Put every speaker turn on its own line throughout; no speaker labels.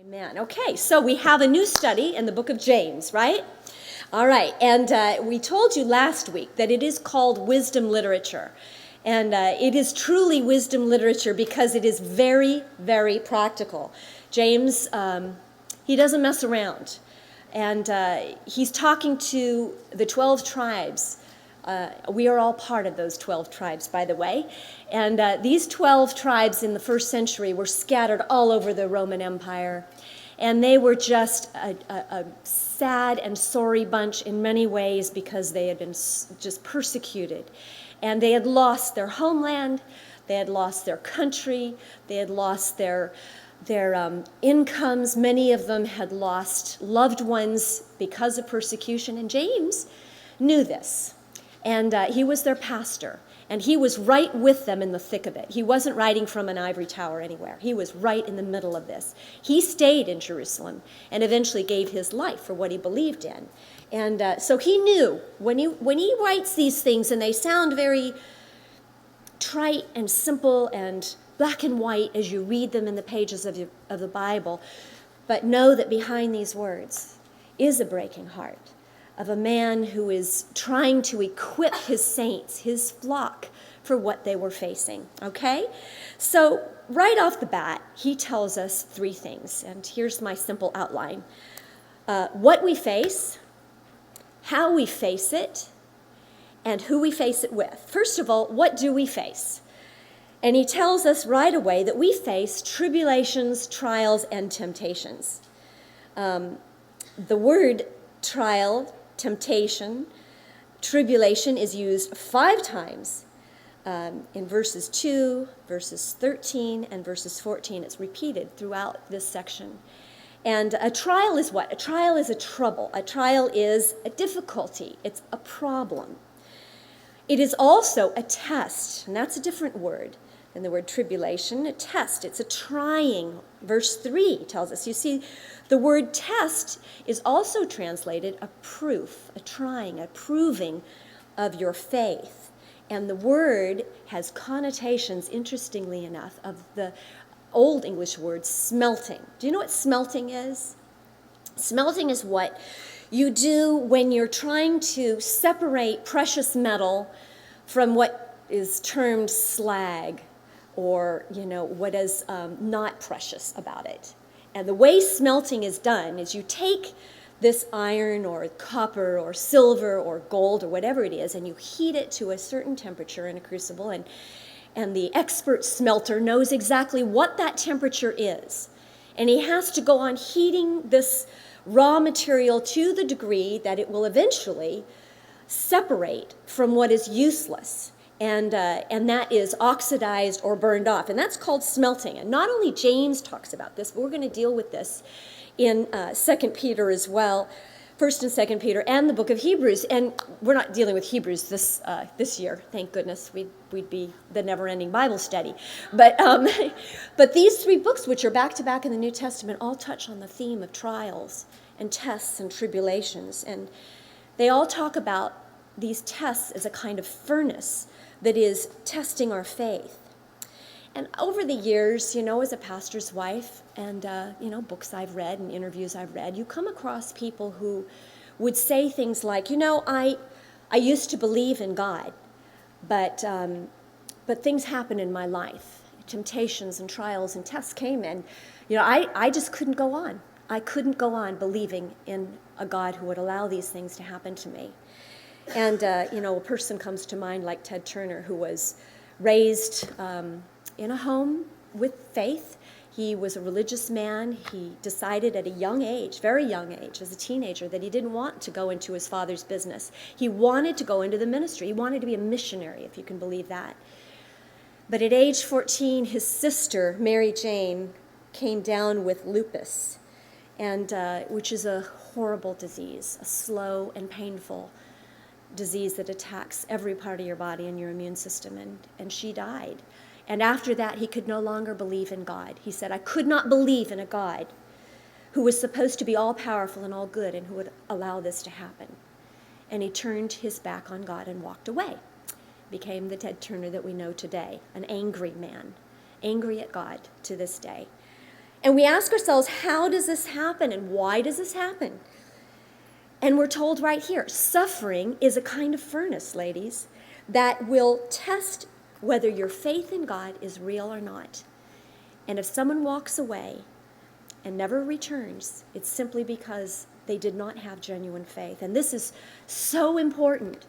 Amen. Okay, so we have a new study in the book of James, right? All right, and we told you last week that it is called wisdom literature. And it is truly wisdom literature because it is very, very practical. James, he doesn't mess around. And he's talking to the 12 tribes. We are all part of those 12 tribes, by the way. And these 12 tribes in the first century were scattered all over the Roman Empire. And they were just a sad and sorry bunch in many ways because they had been just persecuted. And they had lost their homeland, they had lost their country, they had lost their incomes. Many of them had lost loved ones because of persecution. And James knew this. And he was their pastor. And he was right with them in the thick of it. He wasn't writing from an ivory tower anywhere. He was right in the middle of this. He stayed in Jerusalem and eventually gave his life for what he believed in. And so he knew when he writes these things, and they sound very trite and simple and black and white as you read them in the pages of the Bible, but know that behind these words is a breaking heart of a man who is trying to equip his saints, his flock, for what they were facing, okay? So right off the bat, he tells us three things, and here's my simple outline. What we face, how we face it, and who we face it with. First of all, what do we face? And he tells us right away that we face tribulations, trials, and temptations. The word trial, temptation, tribulation is used 5 times in verses 2, verses 13, and verses 14. It's repeated throughout this section. And a trial is what? A trial is a trouble. A trial is a difficulty. It's a problem. It is also a test, and that's a different word than the word tribulation. A test, it's a trying. Verse 3 tells us, you see, the word test is also translated a proof, a trying, a proving of your faith. And the word has connotations, interestingly enough, of the Old English word smelting. Do you know what smelting is? Smelting is what you do when you're trying to separate precious metal from what is termed slag, or, what is not precious about it. And the way smelting is done is you take this iron or copper or silver or gold or whatever it is, and you heat it to a certain temperature in a crucible, and the expert smelter knows exactly what that temperature is. And he has to go on heating this raw material to the degree that it will eventually separate from what is useless. And that is oxidized or burned off. And that's called smelting. And not only James talks about this, but we're going to deal with this in 2 Peter as well, 1st and 2nd Peter, and the book of Hebrews. And we're not dealing with Hebrews this year. Thank goodness. We'd be the never-ending Bible study. But these 3 books, which are back-to-back in the New Testament, all touch on the theme of trials and tests and tribulations. And they all talk about these tests as a kind of furnace that is testing our faith. And over the years, as a pastor's wife and, books I've read and interviews I've read, you come across people who would say things like, I used to believe in God, but things happened in my life. Temptations and trials and tests came, and, I just couldn't go on. I couldn't go on believing in a God who would allow these things to happen to me. And, a person comes to mind like Ted Turner, who was raised in a home with faith. He was a religious man. He decided at a young age, very young age, as a teenager, that he didn't want to go into his father's business. He wanted to go into the ministry. He wanted to be a missionary, if you can believe that. But at age 14, his sister, Mary Jane, came down with lupus, and which is a horrible disease, a slow and painful disease that attacks every part of your body and your immune system, and she died. And after that, he could no longer believe in God. He said, I could not believe in a God who was supposed to be all-powerful and all good and who would allow this to happen. And he turned his back on God and walked away. Became the Ted Turner that we know today, an angry man, angry at God to this day. And we ask ourselves, how does this happen and why does this happen? And we're told right here, suffering is a kind of furnace, ladies, that will test whether your faith in God is real or not. And if someone walks away and never returns, it's simply because they did not have genuine faith. And this is so important,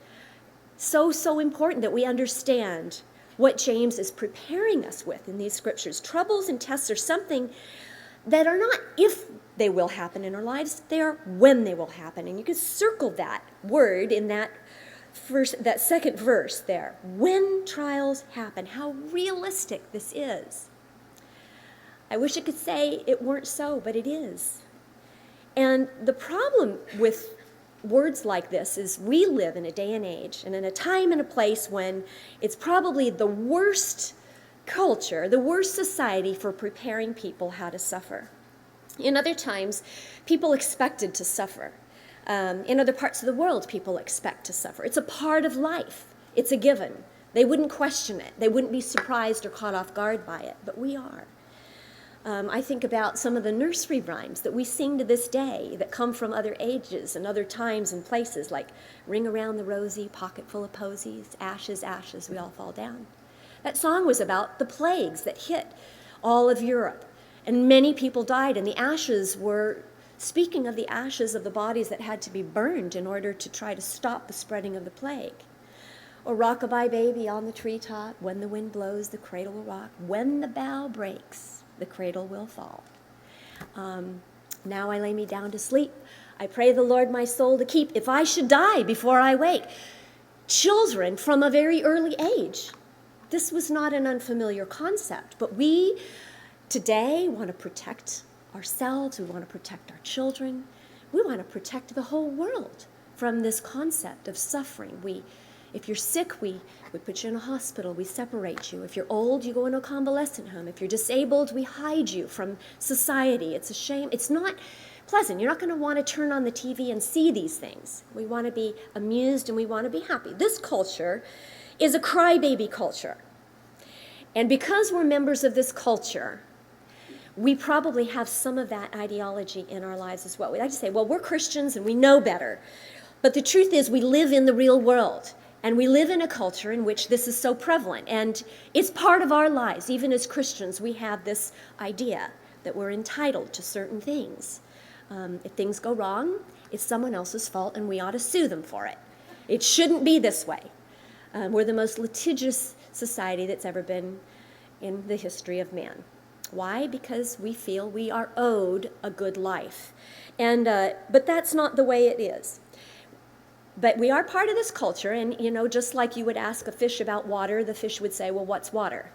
so important that we understand what James is preparing us with in these scriptures. Troubles and tests are something that are not if they will happen in our lives, they are when they will happen. And you can circle that word in that second verse there. When trials happen, how realistic this is. I wish I could say it weren't so, but it is. And the problem with words like this is we live in a day and age and in a time and a place when it's probably the worst culture, the worst society for preparing people how to suffer. In other times, people expected to suffer. In other parts of the world, people expect to suffer. It's a part of life. It's a given. They wouldn't question it. They wouldn't be surprised or caught off guard by it, but we are. I think about some of the nursery rhymes that we sing to this day that come from other ages and other times and places, like Ring Around the Rosy, Pocket Full of Posies, Ashes, Ashes, We All Fall Down. That song was about the plagues that hit all of Europe, and many people died, and the ashes were speaking of the ashes of the bodies that had to be burned in order to try to stop the spreading of the plague. Or rock-a-bye baby on the treetop, when the wind blows, the cradle will rock. When the bough breaks, the cradle will fall. Now I lay me down to sleep. I pray the Lord my soul to keep, if I should die before I wake. Children from a very early age. This was not an unfamiliar concept, but we today want to protect ourselves, we want to protect our children, we want to protect the whole world from this concept of suffering. If you're sick, we put you in a hospital, we separate you. If you're old, you go in a convalescent home. If you're disabled, we hide you from society. It's a shame. It's not pleasant. You're not going to want to turn on the TV and see these things. We want to be amused and we want to be happy. This culture is a crybaby culture. And because we're members of this culture, we probably have some of that ideology in our lives as well. We like to say, well, we're Christians and we know better. But the truth is we live in the real world. And we live in a culture in which this is so prevalent. And it's part of our lives. Even as Christians, we have this idea that we're entitled to certain things. If things go wrong, it's someone else's fault and we ought to sue them for it. It shouldn't be this way. We're the most litigious society that's ever been in the history of man. Why? Because we feel we are owed a good life. But that's not the way it is. But we are part of this culture, and just like you would ask a fish about water, the fish would say, well, what's water?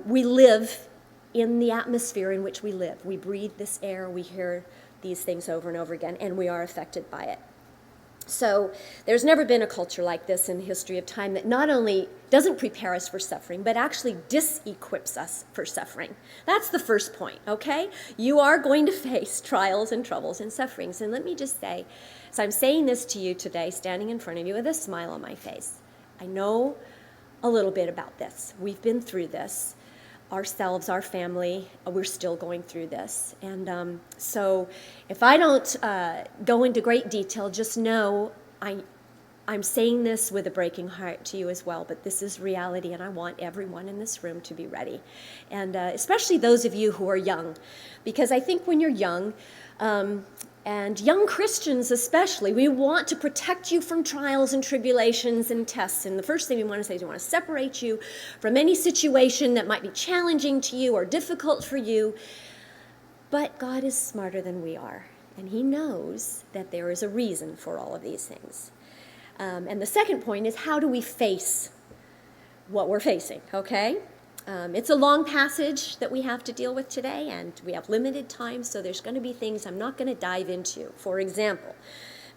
We live in the atmosphere in which we live. We breathe this air, we hear these things over and over again, and we are affected by it. So there's never been a culture like this in the history of time that not only doesn't prepare us for suffering, but actually dis-equips us for suffering. That's the first point, okay? You are going to face trials and troubles and sufferings. And let me just say, so I'm saying this to you today, standing in front of you with a smile on my face. I know a little bit about this. We've been through this ourselves, our family. We're still going through this. And so if I don't go into great detail, just know I'm saying this with a breaking heart to you as well, but this is reality, and I want everyone in this room to be ready. And especially those of you who are young, because I think when you're young, and young Christians especially, we want to protect you from trials and tribulations and tests. And the first thing we want to say is we want to separate you from any situation that might be challenging to you or difficult for you. But God is smarter than we are, and He knows that there is a reason for all of these things. And the second point is, how do we face what we're facing, okay? It's a long passage that we have to deal with today, and we have limited time, so there's going to be things I'm not going to dive into. For example,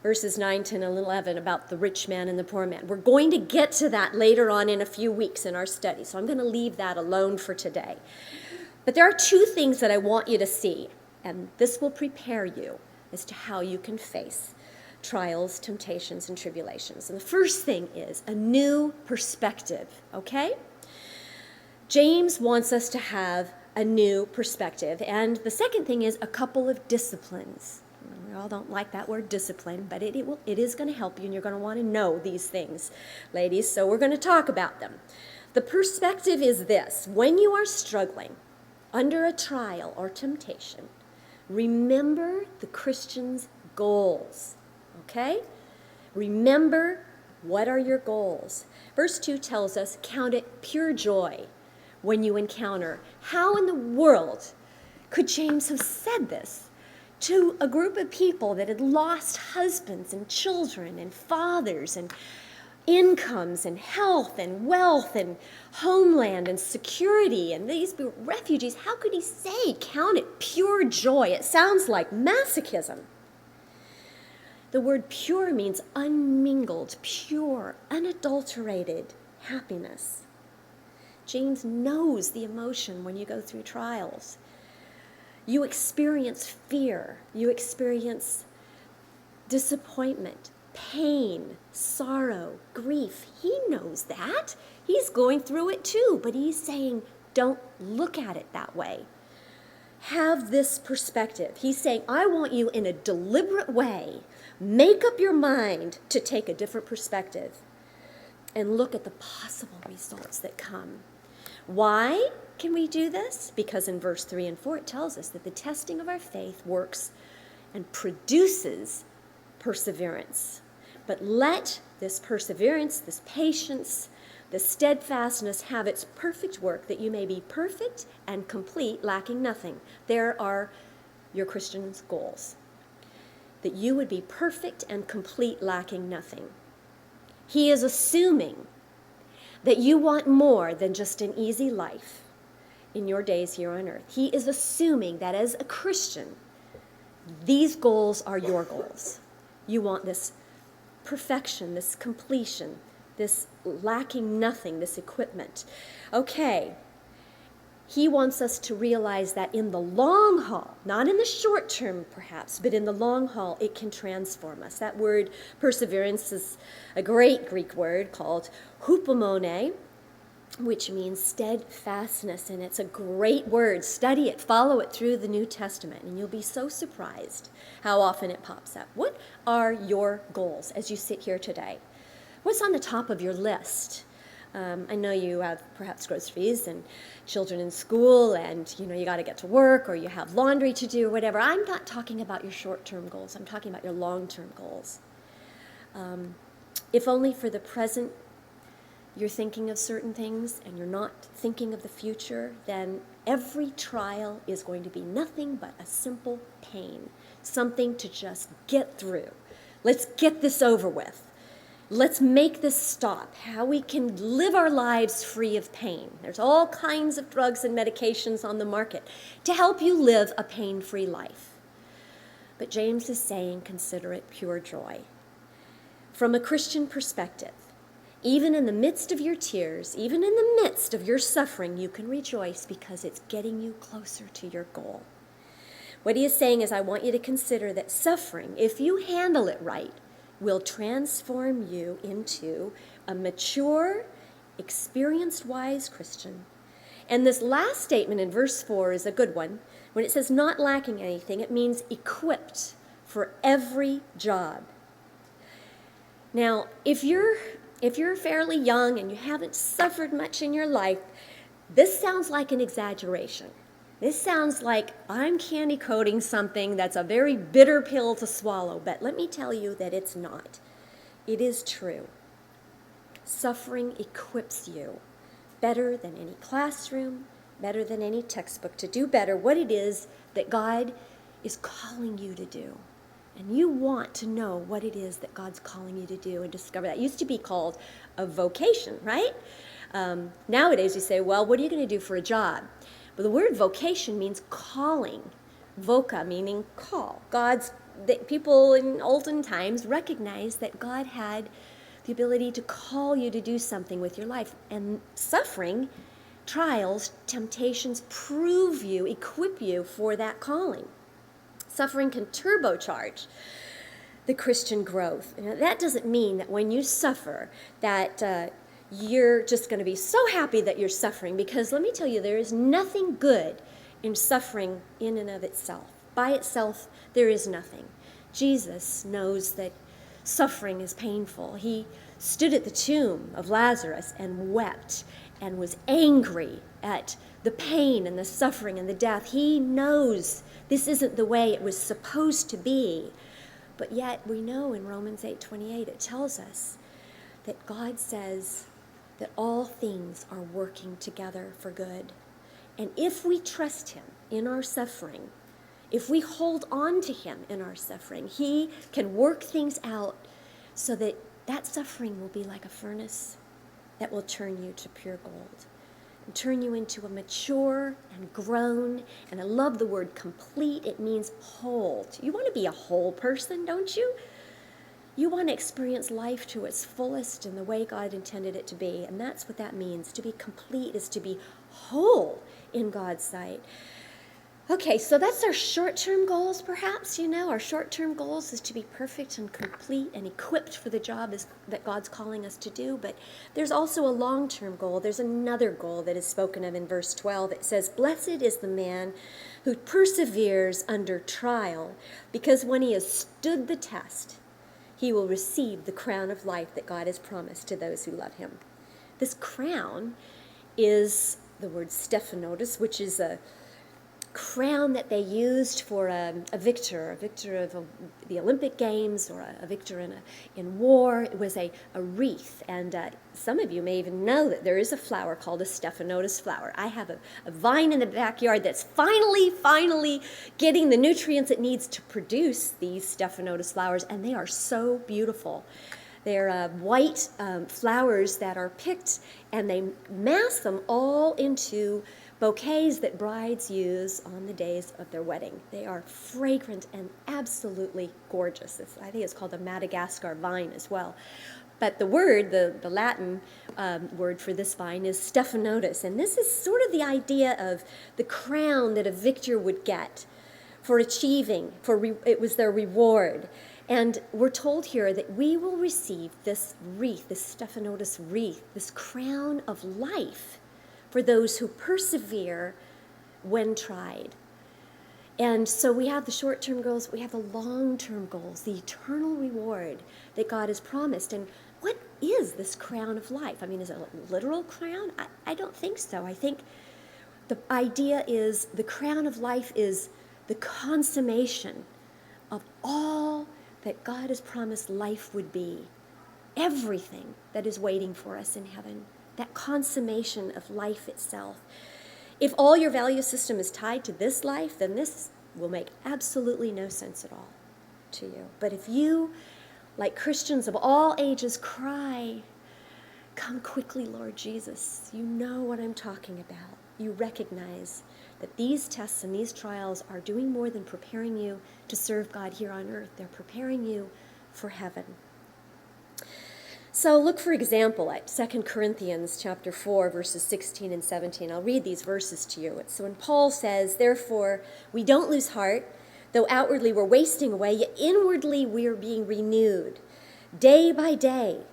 verses 9, 10, and 11 about the rich man and the poor man. We're going to get to that later on in a few weeks in our study, so I'm going to leave that alone for today. But there are two things that I want you to see, and this will prepare you as to how you can face trials, temptations, and tribulations. And the first thing is a new perspective, okay? James wants us to have a new perspective. And the second thing is a couple of disciplines. We all don't like that word discipline, but it is going to help you, and you're going to want to know these things, ladies. So we're going to talk about them. The perspective is this: when you are struggling under a trial or temptation, remember the Christian's goals, okay? Remember, what are your goals? Verse 2 tells us, count it pure joy when you encounter. How in the world could James have said this to a group of people that had lost husbands and children and fathers and incomes and health and wealth and homeland and security, and these refugees? How could he say, count it pure joy? It sounds like masochism. The word pure means unmingled, pure, unadulterated happiness. James knows the emotion when you go through trials. You experience fear. You experience disappointment, pain, sorrow, grief. He knows that. He's going through it too, but he's saying, don't look at it that way. Have this perspective. He's saying, I want you in a deliberate way, make up your mind to take a different perspective and look at the possible results that come. Why can we do this? Because in verse 3 and 4 it tells us that the testing of our faith works and produces perseverance. But let this perseverance, this patience, this steadfastness have its perfect work, that you may be perfect and complete, lacking nothing. There are your Christian's goals. That you would be perfect and complete, lacking nothing. He is assuming that you want more than just an easy life in your days here on earth. He is assuming that as a Christian, these goals are your goals. You want this perfection, this completion, this lacking nothing, this equipment. Okay, he wants us to realize that in the long haul, not in the short term perhaps, but in the long haul, it can transform us. That word perseverance is a great Greek word called hupomone, which means steadfastness, and it's a great word. Study it, follow it through the New Testament, and you'll be so surprised how often it pops up. What are your goals as you sit here today? What's on the top of your list? I know you have perhaps groceries and children in school, and you got to get to work, or you have laundry to do, or whatever. I'm not talking about your short-term goals. I'm talking about your long-term goals. If only for the present you're thinking of certain things and you're not thinking of the future, then every trial is going to be nothing but a simple pain, something to just get through. Let's get this over with. Let's make this stop. How we can live our lives free of pain. There's all kinds of drugs and medications on the market to help you live a pain-free life. But James is saying, consider it pure joy. From a Christian perspective, even in the midst of your tears, even in the midst of your suffering, you can rejoice because it's getting you closer to your goal. What he is saying is, I want you to consider that suffering, if you handle it right, will transform you into a mature, experienced, wise Christian. And this last statement in verse 4 is a good one. When it says not lacking anything, it means equipped for every job. Now, if you're fairly young and you haven't suffered much in your life, this sounds like an exaggeration. This sounds like I'm candy coating something that's a very bitter pill to swallow, but let me tell you that it's not. It is true. Suffering equips you better than any classroom, better than any textbook, to do better what it is that God is calling you to do. And you want to know what it is that God's calling you to do and discover that. It used to be called a vocation, right? Nowadays you say, well, what are you going to do for a job? But the word vocation means calling. Voca meaning call. People in olden times recognized that God had the ability to call you to do something with your life. And suffering, trials, temptations equip you for that calling. Suffering can turbocharge the Christian growth. That doesn't mean that when you suffer that you're just going to be so happy that you're suffering, because let me tell you, there is nothing good in suffering in and of itself. By itself, there is nothing. Jesus knows that suffering is painful. He stood at the tomb of Lazarus and wept and was angry at the pain and the suffering and the death. He knows this isn't the way it was supposed to be. But yet we know in Romans 8:28 it tells us that God says that all things are working together for good. And if we trust him in our suffering, if we hold on to him in our suffering, he can work things out so that that suffering will be like a furnace that will turn you to pure gold and turn you into a mature and grown, and I love the word complete. It means whole. You want to be a whole person, don't you? You want to experience life to its fullest in the way God intended it to be, and that's what that means. To be complete is to be whole in God's sight. Okay, so that's our short-term goals, perhaps. Our short-term goals is to be perfect and complete and equipped for the job that God's calling us to do. But there's also a long-term goal. There's another goal that is spoken of in verse 12. It says, "Blessed is the man who perseveres under trial, because when he has stood the test, he will receive the crown of life that God has promised to those who love him." This crown is the word Stephanotis, which is a crown that they used for a victor of the Olympic Games, or a victor in war. It was a wreath, and some of you may even know that there is a flower called a Stephanotis flower. I have a vine in the backyard that's finally getting the nutrients it needs to produce these Stephanotis flowers, and they are so beautiful. They're white flowers that are picked, and they mass them all into bouquets that brides use on the days of their wedding. They are fragrant and absolutely gorgeous. I think it's called a Madagascar vine as well. But the word, the Latin word for this vine is Stephanotis, and this is sort of the idea of the crown that a victor would get for achieving, it was their reward. And we're told here that we will receive this wreath, this Stephanotis wreath, this crown of life for those who persevere when tried. And so we have the short-term goals, we have the long-term goals, the eternal reward that God has promised. And what is this crown of life? I mean, is it a literal crown? I don't think so. I think the idea is the crown of life is the consummation of all that God has promised life would be. Everything that is waiting for us in heaven. That consummation of life itself. If all your value system is tied to this life, then this will make absolutely no sense at all to you. But if you, like Christians of all ages, cry, "Come quickly, Lord Jesus," you know what I'm talking about. You recognize that these tests and these trials are doing more than preparing you to serve God here on earth. They're preparing you for heaven. So look, for example, at 2 Corinthians chapter 4, verses 16 and 17. I'll read these verses to you. So when Paul says, "Therefore, we don't lose heart, though outwardly we're wasting away, yet inwardly we are being renewed. Day by day,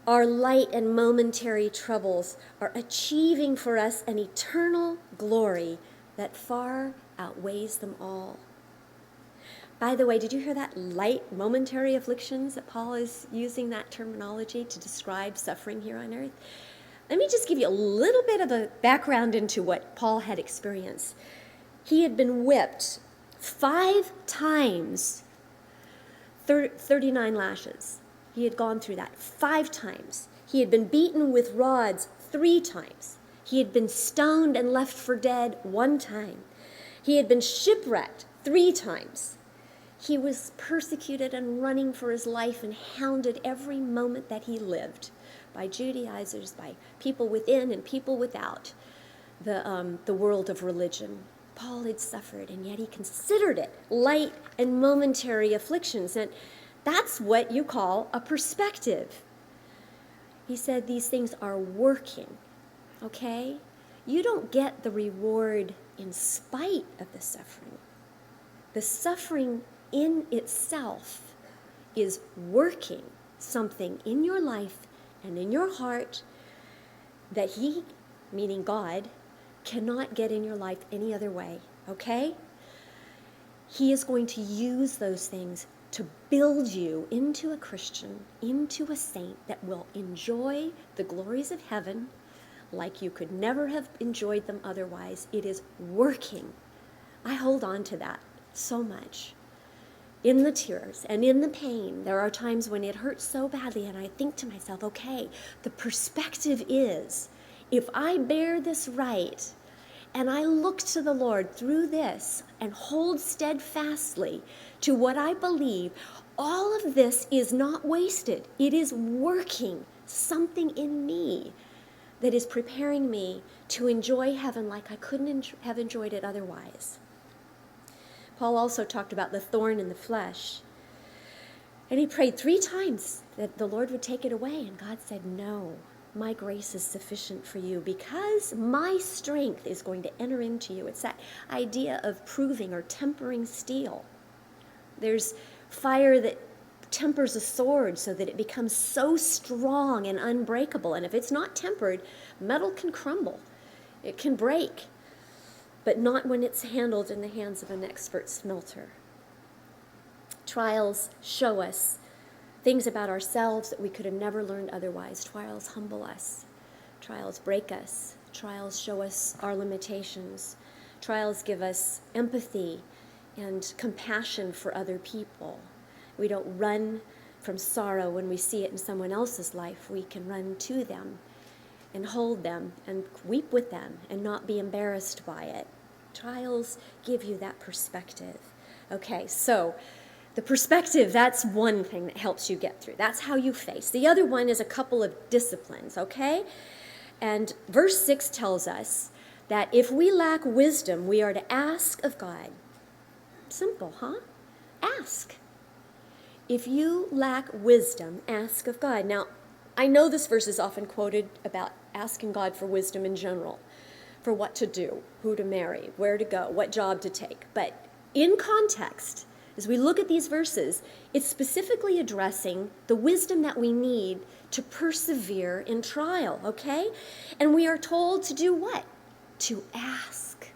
our light and momentary troubles are achieving for us an eternal glory that far outweighs them all." By the way, did you hear that? Light, momentary afflictions, that Paul is using that terminology to describe suffering here on earth. Let me just give you a little bit of a background into what Paul had experienced. He had been whipped 5 times, 39 lashes. He had gone through that 5 times. He had been beaten with rods 3 times. He had been stoned and left for dead 1 time. He had been shipwrecked 3 times. He was persecuted and running for his life and hounded every moment that he lived by Judaizers, by people within and people without the world of religion. Paul had suffered, and yet he considered it light and momentary afflictions. And that's what you call a perspective. He said these things are working, okay? You don't get the reward in spite of the suffering. The suffering in itself is working something in your life and in your heart that he, meaning God, cannot get in your life any other way, okay? He is going to use those things to build you into a Christian, into a saint that will enjoy the glories of heaven like you could never have enjoyed them otherwise. It is working. I hold on to that so much. In the tears and in the pain, there are times when it hurts so badly, and I think to myself, okay, the perspective is, if I bear this right, and I look to the Lord through this and hold steadfastly to what I believe, all of this is not wasted. It is working something in me that is preparing me to enjoy heaven like I couldn't have enjoyed it otherwise. Paul also talked about the thorn in the flesh. And he prayed 3 times that the Lord would take it away. And God said, no, my grace is sufficient for you because my strength is going to enter into you. It's that idea of proving or tempering steel. There's fire that tempers a sword so that it becomes so strong and unbreakable. And if it's not tempered, metal can crumble. It can break. But not when it's handled in the hands of an expert smelter. Trials show us things about ourselves that we could have never learned otherwise. Trials humble us. Trials break us. Trials show us our limitations. Trials give us empathy and compassion for other people. We don't run from sorrow when we see it in someone else's life. We can run to them and hold them and weep with them and not be embarrassed by it. Trials give you that perspective. Okay, so the perspective, that's one thing that helps you get through. That's how you face. The other one is a couple of disciplines, okay? And verse 6 tells us that if we lack wisdom, we are to ask of God. Simple, huh? Ask. If you lack wisdom, ask of God. Now, I know this verse is often quoted about asking God for wisdom in general, for what to do, who to marry, where to go, what job to take. But in context, as we look at these verses, it's specifically addressing the wisdom that we need to persevere in trial, okay? And we are told to do what? To ask.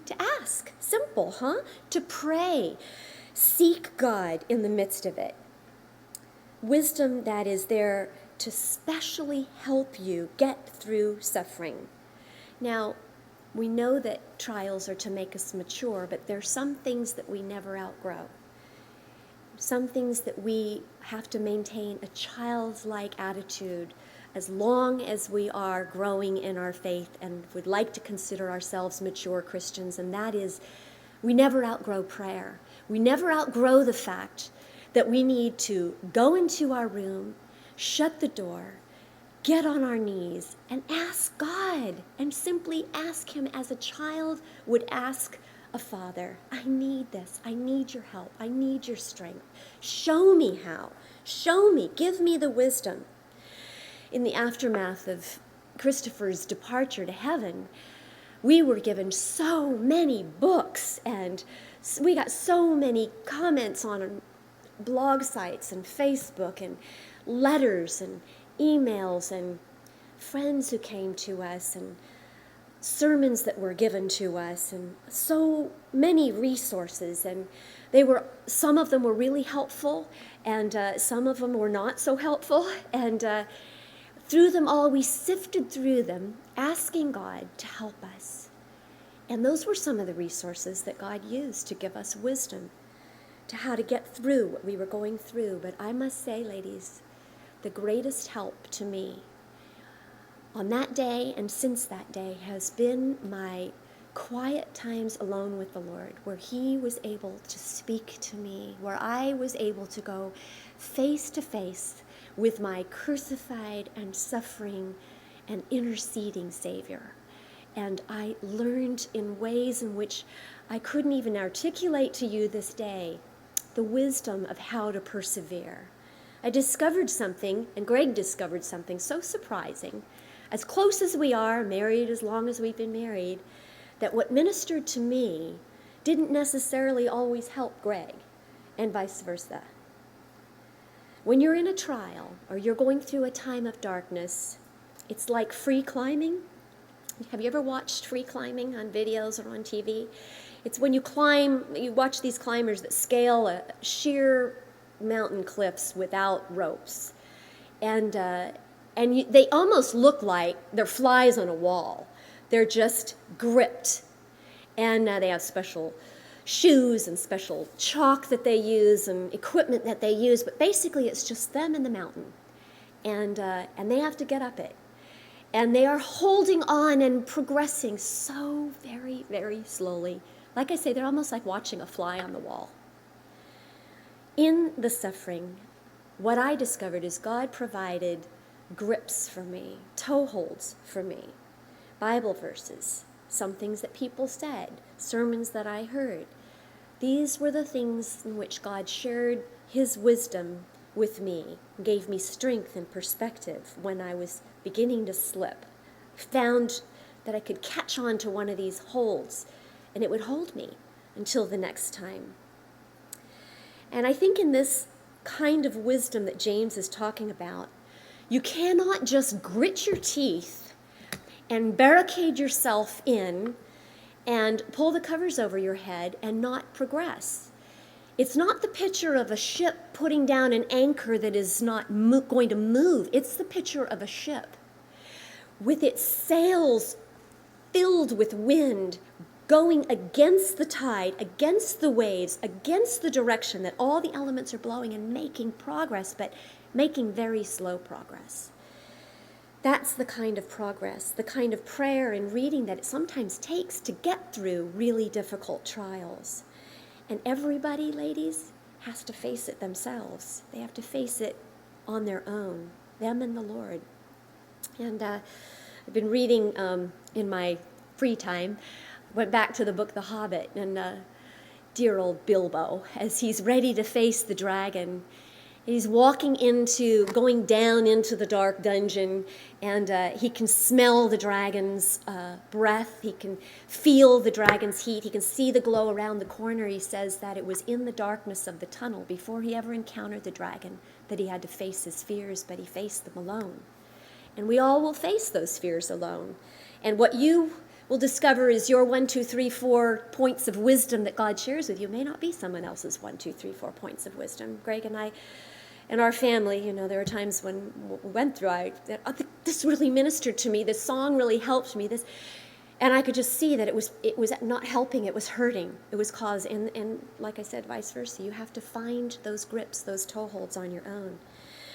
To ask. Simple, huh? To pray. Seek God in the midst of it. Wisdom that is there to specially help you get through suffering. Now, we know that trials are to make us mature, but there are some things that we never outgrow. Some things that we have to maintain a childlike attitude as long as we are growing in our faith and would like to consider ourselves mature Christians, and that is we never outgrow prayer. We never outgrow the fact that we need to go into our room, shut the door, get on our knees, and ask God, and simply ask him as a child would ask a father. I need this. I need your help. I need your strength. Show me how. Show me. Give me the wisdom. In the aftermath of Christopher's departure to heaven, we were given so many books, and we got so many comments on blog sites and Facebook and letters and emails and friends who came to us and sermons that were given to us and so many resources, and some of them were really helpful and some of them were not so helpful, and through them all we sifted through them asking God to help us. And those were some of the resources that God used to give us wisdom to how to get through what we were going through. But I must say, ladies, the greatest help to me on that day and since that day has been my quiet times alone with the Lord, where he was able to speak to me, where I was able to go face to face with my crucified and suffering and interceding Savior. And I learned in ways in which I couldn't even articulate to you this day the wisdom of how to persevere. I discovered something, and Greg discovered something so surprising, as close as we are, married as long as we've been married, that what ministered to me didn't necessarily always help Greg, and vice versa. When you're in a trial or you're going through a time of darkness, It's like free climbing. Have you ever watched free climbing on videos or on TV? It's when you climb, you watch these climbers that scale a sheer mountain cliffs without ropes. And they almost look like they're flies on a wall. They're just gripped. And they have special shoes and special chalk that they use and equipment that they use. But basically, it's just them and the mountain. And they have to get up it. And they are holding on and progressing so very, very slowly. Like I say, they're almost like watching a fly on the wall. In the suffering, what I discovered is God provided grips for me, toeholds for me, Bible verses, some things that people said, sermons that I heard. These were the things in which God shared his wisdom with me, gave me strength and perspective when I was beginning to slip. Found that I could catch on to one of these holds, and it would hold me until the next time. And I think in this kind of wisdom that James is talking about, you cannot just grit your teeth and barricade yourself in and pull the covers over your head and not progress. It's not the picture of a ship putting down an anchor that is not going to move. It's the picture of a ship with its sails filled with wind, going against the tide, against the waves, against the direction that all the elements are blowing and making progress, but making very slow progress. That's the kind of progress, the kind of prayer and reading that it sometimes takes to get through really difficult trials. And everybody, ladies, has to face it themselves. They have to face it on their own, them and the Lord. And I've been reading in my free time, went back to the book The Hobbit, and dear old Bilbo, as he's ready to face the dragon. He's going down into the dark dungeon, and he can smell the dragon's breath. He can feel the dragon's heat. He can see the glow around the corner. He says that it was in the darkness of the tunnel, before he ever encountered the dragon, that he had to face his fears, but he faced them alone. And we all will face those fears alone. And what you will discover is your 1, 2, 3, 4 points of wisdom that God shares with you may not be someone else's 1, 2, 3, 4 points of wisdom. Greg and I, and our family, there were times when we went through, this really ministered to me, this song really helped me, and I could just see that it was not helping, it was hurting, it was causing, and like I said, vice versa. You have to find those grips, those toeholds on your own.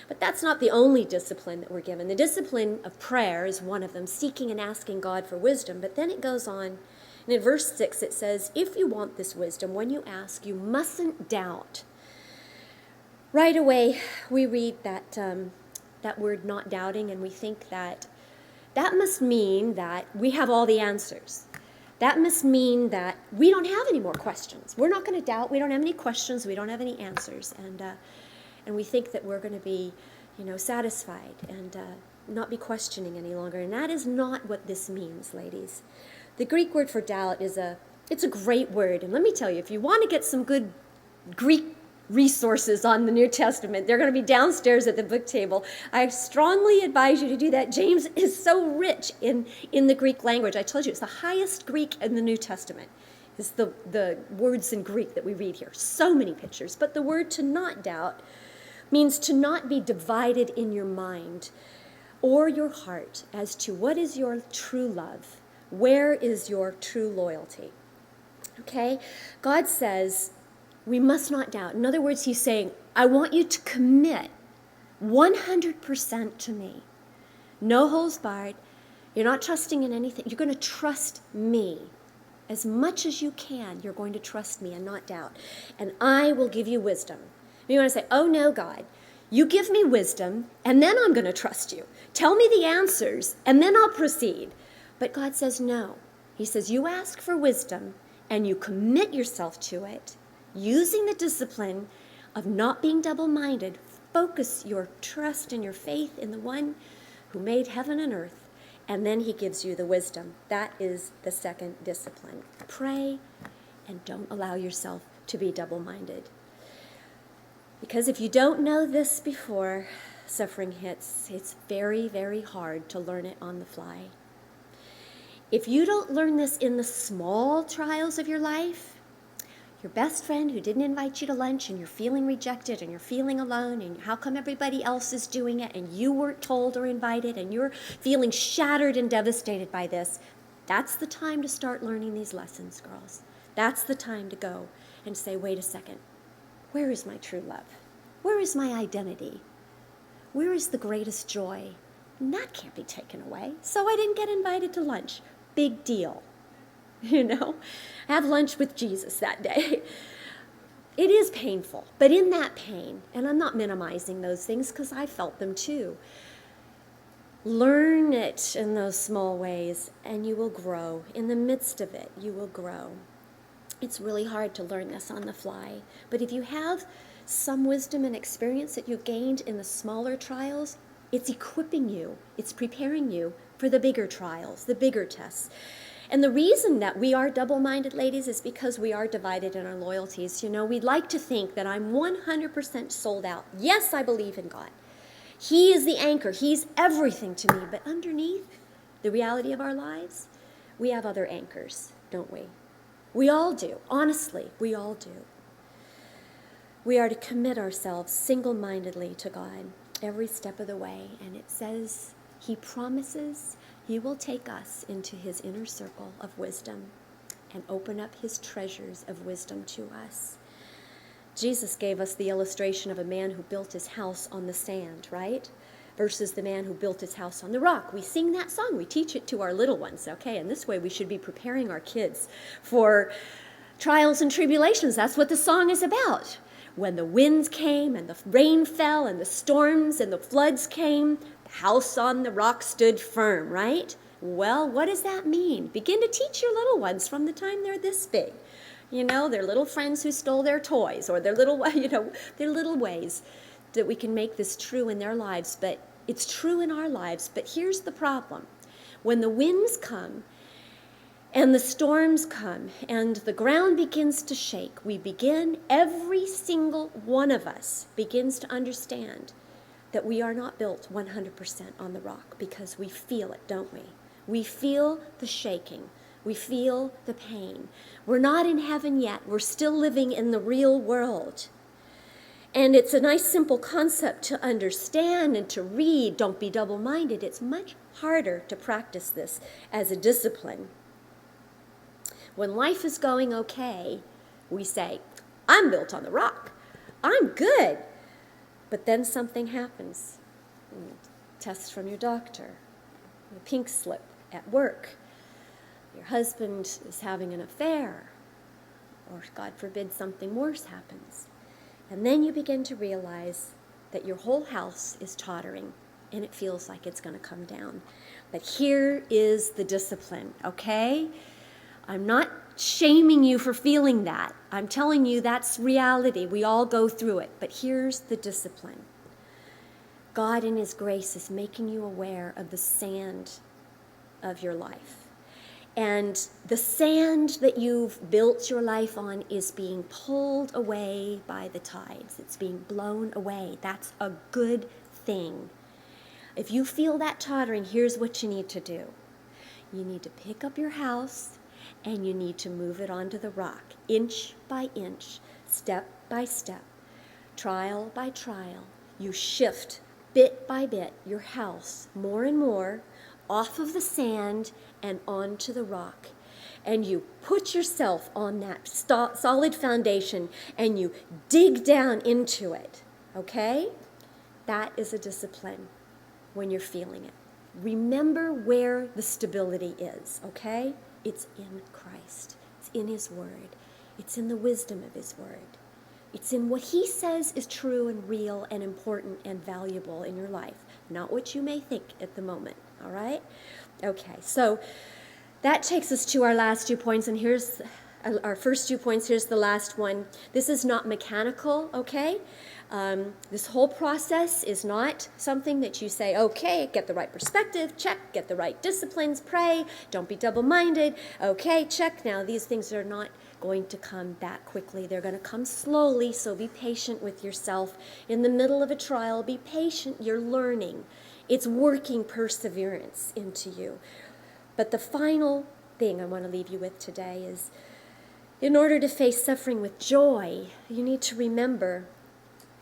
But that's not the only discipline that we're given. The discipline of prayer is one of them, seeking and asking God for wisdom. But then it goes on, and in verse 6 it says, if you want this wisdom, when you ask, you mustn't doubt. Right away, we read that word not doubting, and we think that must mean that we have all the answers. That must mean that we don't have any more questions. We're not going to doubt. We don't have any questions. We don't have any answers. And we think that we're going to be, satisfied and not be questioning any longer. And that is not what this means, ladies. The Greek word for doubt it's a great word. And let me tell you, if you want to get some good Greek resources on the New Testament, they're going to be downstairs at the book table. I strongly advise you to do that. James is so rich in the Greek language. I told you, it's the highest Greek in the New Testament. Is the words in Greek that we read here. So many pictures. But the word to not doubt means to not be divided in your mind or your heart as to what is your true love, where is your true loyalty. Okay? God says we must not doubt. In other words, he's saying, I want you to commit 100% to me. No holds barred. You're not trusting in anything. You're going to trust me. As much as you can, you're going to trust me and not doubt. And I will give you wisdom. You want to say, oh no, God, you give me wisdom, and then I'm going to trust you. Tell me the answers, and then I'll proceed. But God says no. He says, you ask for wisdom, and you commit yourself to it, using the discipline of not being double-minded. Focus your trust and your faith in the one who made heaven and earth, and then he gives you the wisdom. That is the second discipline. Pray, and don't allow yourself to be double-minded. Because if you don't know this before, suffering hits, it's very, very hard to learn it on the fly. If you don't learn this in the small trials of your life, your best friend who didn't invite you to lunch and you're feeling rejected and you're feeling alone and how come everybody else is doing it and you weren't told or invited and you're feeling shattered and devastated by this, that's the time to start learning these lessons, girls. That's the time to go and say, wait a second, where is my true love? Where is my identity? Where is the greatest joy? And that can't be taken away. So I didn't get invited to lunch. Big deal. Have lunch with Jesus that day. It is painful, but in that pain, and I'm not minimizing those things because I felt them too, learn it in those small ways and you will grow. In the midst of it, you will grow. It's really hard to learn this on the fly, but if you have some wisdom and experience that you gained in the smaller trials, it's equipping you, it's preparing you for the bigger trials, the bigger tests. And the reason that we are double-minded, ladies, is because we are divided in our loyalties. We'd like to think that I'm 100% sold out. Yes, I believe in God. He is the anchor. He's everything to me. But underneath the reality of our lives, we have other anchors, don't we? We all do. Honestly, we all do. We are to commit ourselves single-mindedly to God every step of the way. And it says He promises He will take us into His inner circle of wisdom and open up His treasures of wisdom to us. Jesus gave us the illustration of a man who built his house on the sand, right? Versus the man who built his house on the rock. We sing that song. We teach it to our little ones, okay? And this way we should be preparing our kids for trials and tribulations. That's what the song is about. When the winds came and the rain fell and the storms and the floods came, the house on the rock stood firm, right? Well, what does that mean? Begin to teach your little ones from the time they're this big. Their little friends who stole their toys or their little ways that we can make this true in their lives. But it's true in our lives. But here's the problem. When the winds come and the storms come and the ground begins to shake, every single one of us begins to understand that we are not built 100% on the rock because we feel it, don't we? We feel the shaking. We feel the pain. We're not in heaven yet. We're still living in the real world. And it's a nice, simple concept to understand and to read. Don't be double-minded. It's much harder to practice this as a discipline. When life is going okay, we say, I'm built on the rock. I'm good. But then something happens. Test from your doctor, a pink slip at work. Your husband is having an affair, or God forbid something worse happens. And then you begin to realize that your whole house is tottering and it feels like it's going to come down. But here is the discipline, okay? I'm not shaming you for feeling that. I'm telling you that's reality. We all go through it. But here's the discipline. God in His grace is making you aware of the sand of your life. And the sand that you've built your life on is being pulled away by the tides. It's being blown away. That's a good thing. If you feel that tottering, here's what you need to do. You need to pick up your house and you need to move it onto the rock, inch by inch, step by step, trial by trial. You shift bit by bit your house more and more off of the sand and onto the rock. And you put yourself on that solid foundation and you dig down into it, okay? That is a discipline when you're feeling it. Remember where the stability is, okay? It's in Christ. It's in His Word. It's in the wisdom of His Word. It's in what He says is true and real and important and valuable in your life, not what you may think at the moment, all right? Okay, so that takes us to our last 2 points, and here's our first 2 points. Here's the last one. This is not mechanical, okay? This whole process is not something that you say, okay, get the right perspective, check, get the right disciplines, pray, don't be double-minded, okay, check. Now, these things are not going to come that quickly. They're going to come slowly, so be patient with yourself. In the middle of a trial, be patient. You're learning. It's working perseverance into you. But the final thing I want to leave you with today is, in order to face suffering with joy, you need to remember,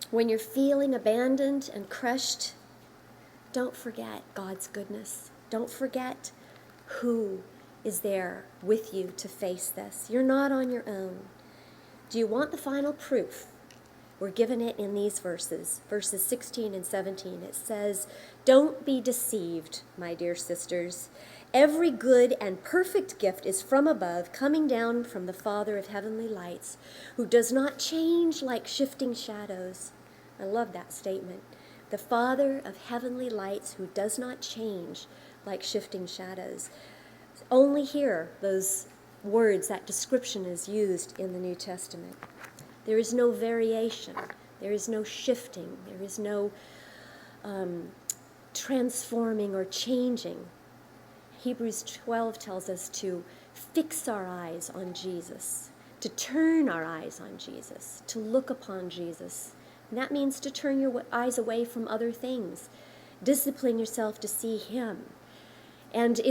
when you're feeling abandoned and crushed, don't forget God's goodness. Don't forget who is there with you to face this. You're not on your own. Do you want the final proof? We're given it in these verses 16 and 17. It says, "Don't be deceived, my dear sisters. Every good and perfect gift is from above, coming down from the Father of heavenly lights, who does not change like shifting shadows." I love that statement. The Father of heavenly lights, who does not change like shifting shadows. Only here, those words, that description is used in the New Testament. There is no variation. There is no shifting. There is no transforming or changing. Hebrews 12 tells us to fix our eyes on Jesus, to turn our eyes on Jesus, to look upon Jesus. And that means to turn your eyes away from other things. Discipline yourself to see Him. And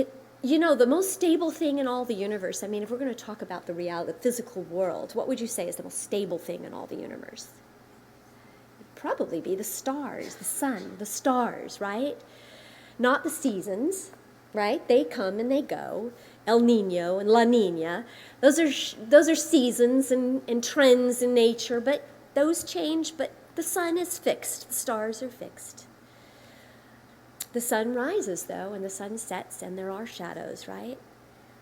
the most stable thing in all the universe, if we're going to talk about the reality, the physical world, what would you say is the most stable thing in all the universe? It'd probably be the stars, the sun, the stars, right? Not the seasons, right? They come and they go. El Nino and La Nina. Those are seasons and trends in nature, but those change, but the sun is fixed. The stars are fixed. The sun rises, though, and the sun sets, and there are shadows, right?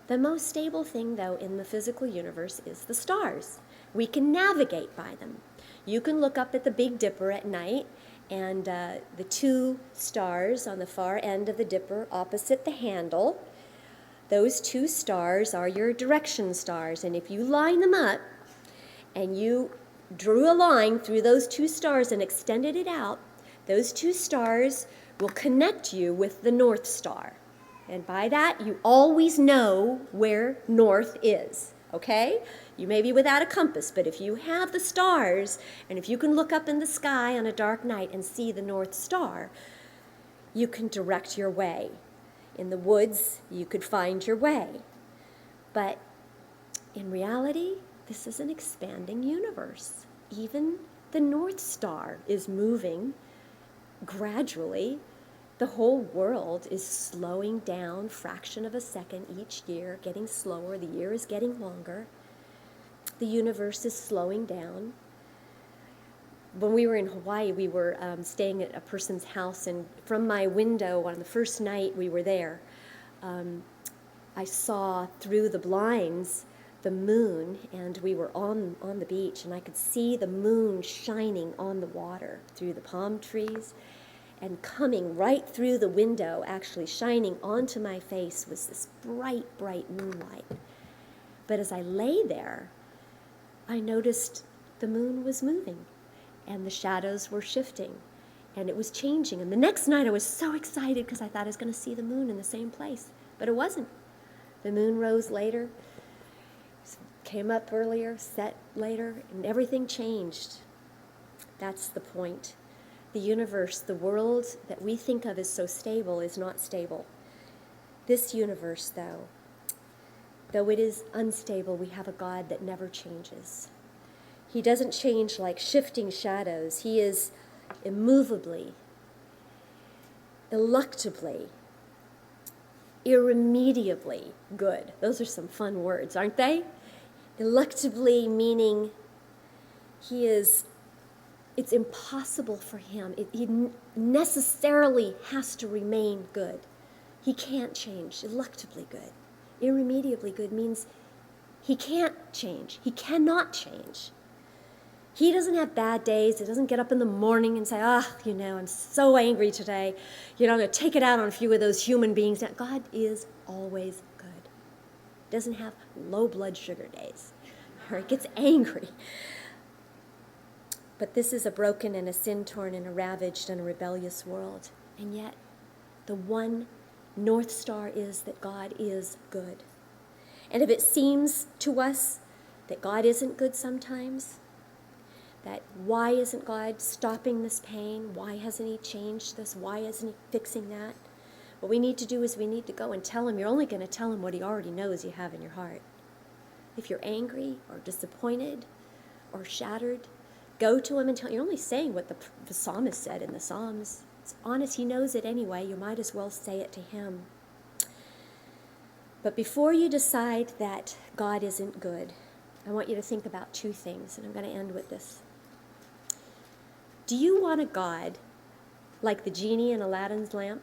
The most stable thing, though, in the physical universe is the stars. We can navigate by them. You can look up at the Big Dipper at night, and the two stars on the far end of the dipper opposite the handle, those two stars are your direction stars. And if you line them up, and you drew a line through those two stars and extended it out, those two stars will connect you with the North Star. And by that, you always know where north is, okay? You may be without a compass, but if you have the stars, and if you can look up in the sky on a dark night and see the North Star, you can direct your way. In the woods, you could find your way. But in reality, this is an expanding universe. Even the North Star is moving gradually. The whole world is slowing down, fraction of a second each year, getting slower. The year is getting longer. The universe is slowing down. When we were in Hawaii, we were staying at a person's house, and from my window on the first night we were there, I saw through the blinds the moon, and we were on the beach, and I could see the moon shining on the water through the palm trees. And coming right through the window, actually shining onto my face, was this bright, bright moonlight. But as I lay there, I noticed the moon was moving, and the shadows were shifting, and it was changing. And the next night I was so excited because I thought I was going to see the moon in the same place, but it wasn't. The moon rose later, came up earlier, set later, and everything changed. That's the point. The universe, the world that we think of as so stable, is not stable. This universe, though it is unstable, we have a God that never changes. He doesn't change like shifting shadows. He is immovably, ineluctably, irremediably good. Those are some fun words, aren't they? Ineluctably meaning it's impossible for him. He necessarily has to remain good. He can't change. Ineluctably good. Irremediably good means he can't change. He cannot change. He doesn't have bad days. He doesn't get up in the morning and say, I'm so angry today. I'm going to take it out on a few of those human beings. God is always good. He doesn't have low blood sugar days, or he gets angry. But this is a broken and a sin-torn and a ravaged and a rebellious world. And yet, the one North Star is that God is good. And if it seems to us that God isn't good sometimes, that why isn't God stopping this pain? Why hasn't he changed this? Why isn't he fixing that? What we need to do is we need to go and tell him. You're only going to tell him what he already knows you have in your heart. If you're angry or disappointed or shattered, go to him and tell him. You're only saying what the psalmist said in the Psalms. It's honest. He knows it anyway. You might as well say it to him. But before you decide that God isn't good, I want you to think about two things, and I'm going to end with this. Do you want a God like the genie in Aladdin's lamp?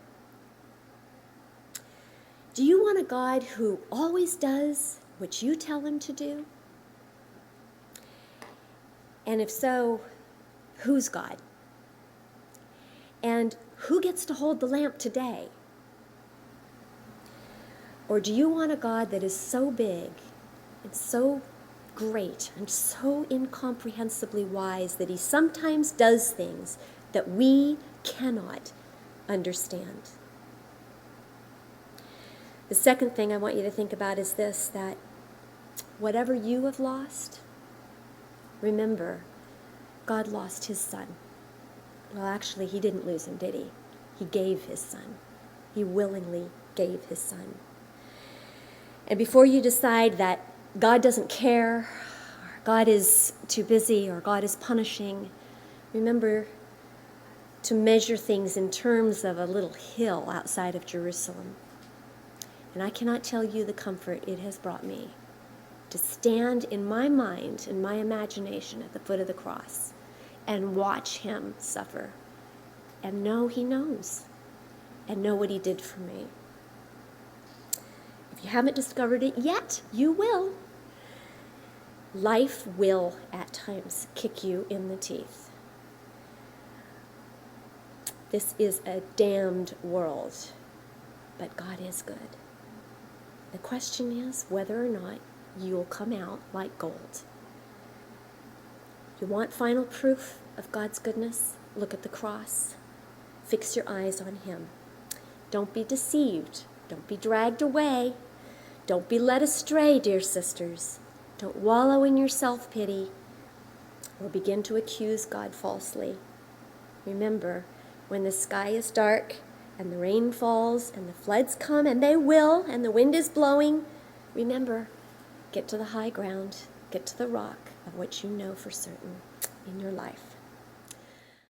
Do you want a God who always does what you tell him to do? And if so, who's God? And who gets to hold the lamp today? Or do you want a God that is so big and so great and so incomprehensibly wise that he sometimes does things that we cannot understand? The second thing I want you to think about is this, that whatever you have lost, remember, God lost his son. Well, actually, he didn't lose him, did he? He gave his son. He willingly gave his son. And before you decide that God doesn't care, or God is too busy, or God is punishing, remember to measure things in terms of a little hill outside of Jerusalem. And I cannot tell you the comfort it has brought me to stand in my mind, in my imagination at the foot of the cross and watch him suffer and know he knows and know what he did for me. If you haven't discovered it yet, you will. Life will, at times, kick you in the teeth. This is a damned world, but God is good. The question is whether or not you'll come out like gold. You want final proof of God's goodness? Look at the cross. Fix your eyes on him. Don't be deceived. Don't be dragged away. Don't be led astray, dear sisters. Don't wallow in your self-pity or begin to accuse God falsely. Remember, when the sky is dark and the rain falls and the floods come, and they will, and the wind is blowing, remember, get to the high ground, get to the rock of what you know for certain in your life.